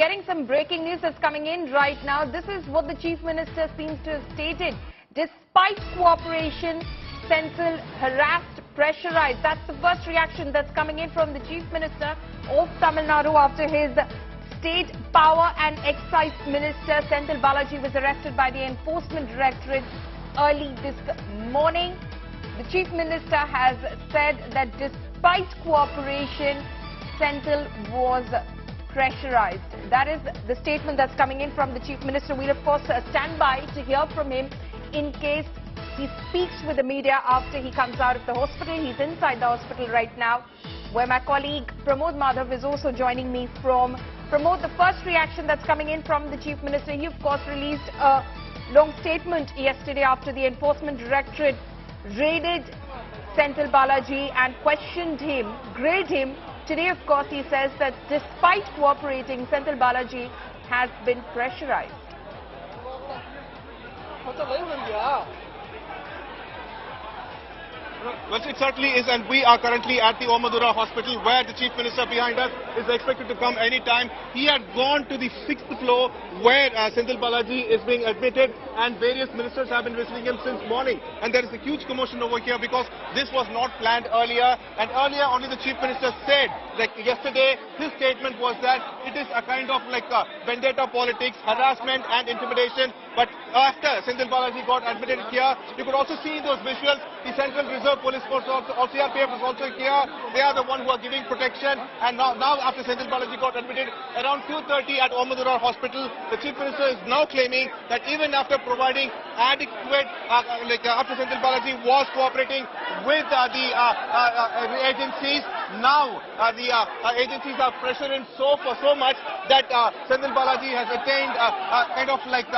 getting some breaking news that's coming in right now. This is what the Chief Minister seems to have stated. Despite cooperation, Senthil harassed, pressurized. That's the first reaction that's coming in from the Chief Minister of Tamil Nadu after his State Power and Excise Minister Senthil Balaji was arrested by the Enforcement Directorate early this morning. The Chief Minister has said that despite cooperation, Senthil was pressurized. That is the statement that's coming in from the Chief Minister. We'll of course stand by to hear from him in case he speaks with the media after he comes out of the hospital. He's inside the hospital right now, where my colleague Pramod Madhav is also joining me from. Pramod, the first reaction that's coming in from the Chief Minister, he of course released a long statement yesterday after the Enforcement Directorate raided Senthil Balaji and questioned him, grilled him. Today, of course, he says that despite cooperating, Senthil Balaji has been pressurized. Well, it certainly is, and we are currently at the Omadura Hospital, where the Chief Minister behind us is expected to come any time. He had gone to the 6th floor where Senthil Balaji is being admitted, and various ministers have been visiting him since morning. And there is a huge commotion over here because this was not planned earlier. And earlier only the Chief Minister said that yesterday his statement was that it is a kind of like vendetta politics, harassment and intimidation. But after Senthil Balaji got admitted here, you could also see in those visuals the Central Reserve Police Force, also CRPF is also here. They are the one who are giving protection. And now after Senthil Balaji got admitted around 2:30 at Omadura Hospital, the Chief Minister is now claiming that even after providing adequate, after Senthil Balaji was cooperating with the agencies, now the agencies are pressuring so much that Senthil Balaji has attained kind of like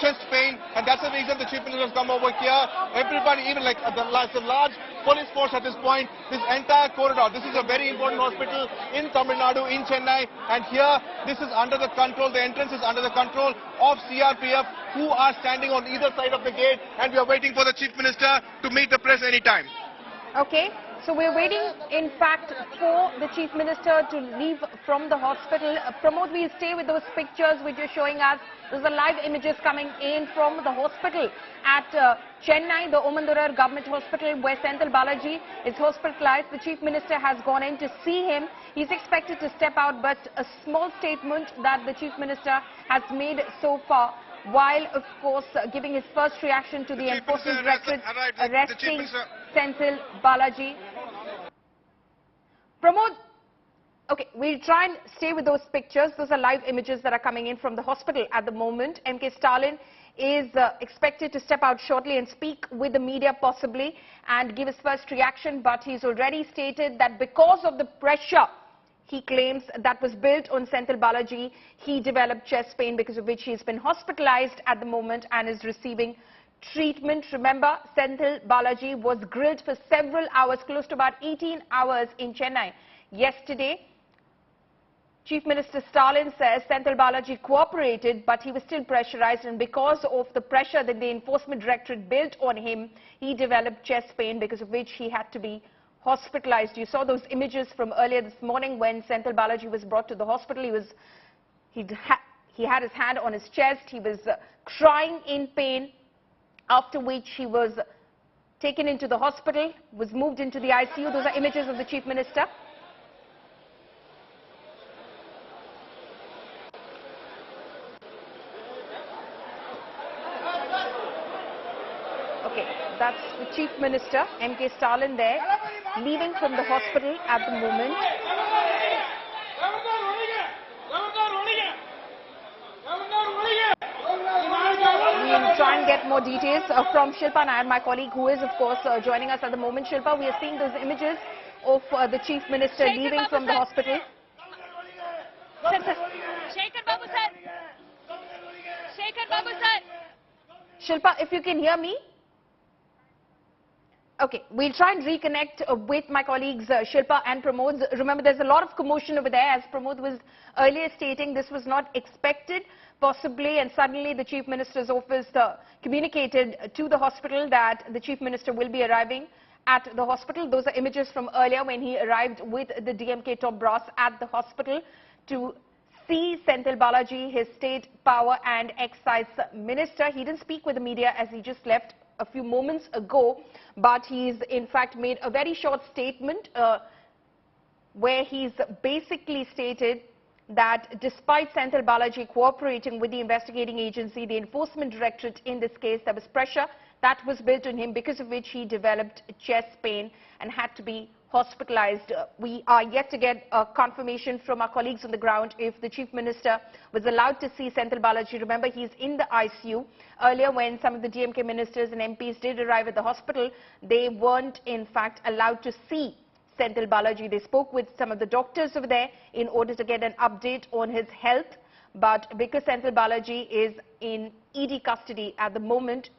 chest pain, and that's the reason the Chief Minister has come over here. Everybody, even like the large police force at this point, this entire corridor, this is a very important hospital in Tamil Nadu, in Chennai, and here this is under the control, the entrance is under the control of CRPF, who are standing on either side of the gate, and we are waiting for the Chief Minister to meet the press anytime. Okay, so we're waiting in fact for the Chief Minister to leave from the hospital. Pramod, we'll stay with those pictures which you're showing us. Those are live images coming in from the hospital at Chennai, the Omadura Government Hospital, where Senthil Balaji is hospitalized. The Chief Minister has gone in to see him. He's expected to step out, but a small statement that the Chief Minister has made so far, while of course giving his first reaction to the Enforcement Directorate arresting Senthil Balaji. Pramod, okay, we'll try and stay with those pictures. Those are live images that are coming in from the hospital at the moment. MK Stalin is expected to step out shortly and speak with the media possibly and give his first reaction, but he's already stated that because of the pressure he claims that was built on Senthil Balaji, he developed chest pain, because of which he's been hospitalized at the moment and is receiving treatment. Remember, Senthil Balaji was grilled for several hours, close to about 18 hours in Chennai. Yesterday, Chief Minister Stalin says Senthil Balaji cooperated, but he was still pressurized, and because of the pressure that the Enforcement Directorate built on him, he developed chest pain, because of which he had to be hospitalized. You saw those images from earlier this morning when Senthil Balaji was brought to the hospital. He had his hand on his chest. He was crying in pain, after which he was taken into the hospital, was moved into the ICU. Those are images of the Chief Minister. Okay, that's the Chief Minister, MK Stalin there, leaving from the hospital at the moment. We'll try and get more details from Shilpa Nair, my colleague, who is of course joining us at the moment. Shilpa, we are seeing those images of the Chief Minister leaving from the hospital. Shilpa, if you can hear me. Okay, we'll try and reconnect with my colleagues Shilpa and Pramod. Remember, there's a lot of commotion over there. As Pramod was earlier stating, this was not expected, possibly, and suddenly the Chief Minister's office communicated to the hospital that the Chief Minister will be arriving at the hospital. Those are images from earlier when he arrived with the DMK top brass at the hospital to see Senthil Balaji, his State Power and Excise Minister. He didn't speak with the media as he just left a few moments ago, but he's in fact made a very short statement where he's basically stated that despite Senthil Balaji cooperating with the investigating agency, the Enforcement Directorate in this case, there was pressure that was built on him, because of which he developed chest pain and had to be hospitalized. We are yet to get a confirmation from our colleagues on the ground if the Chief Minister was allowed to see Senthil Balaji. Remember, he's in the ICU. Earlier, when some of the DMK ministers and MPs did arrive at the hospital, they weren't in fact allowed to see Senthil Balaji. They spoke with some of the doctors over there in order to get an update on his health. But because Senthil Balaji is in ED custody at the moment,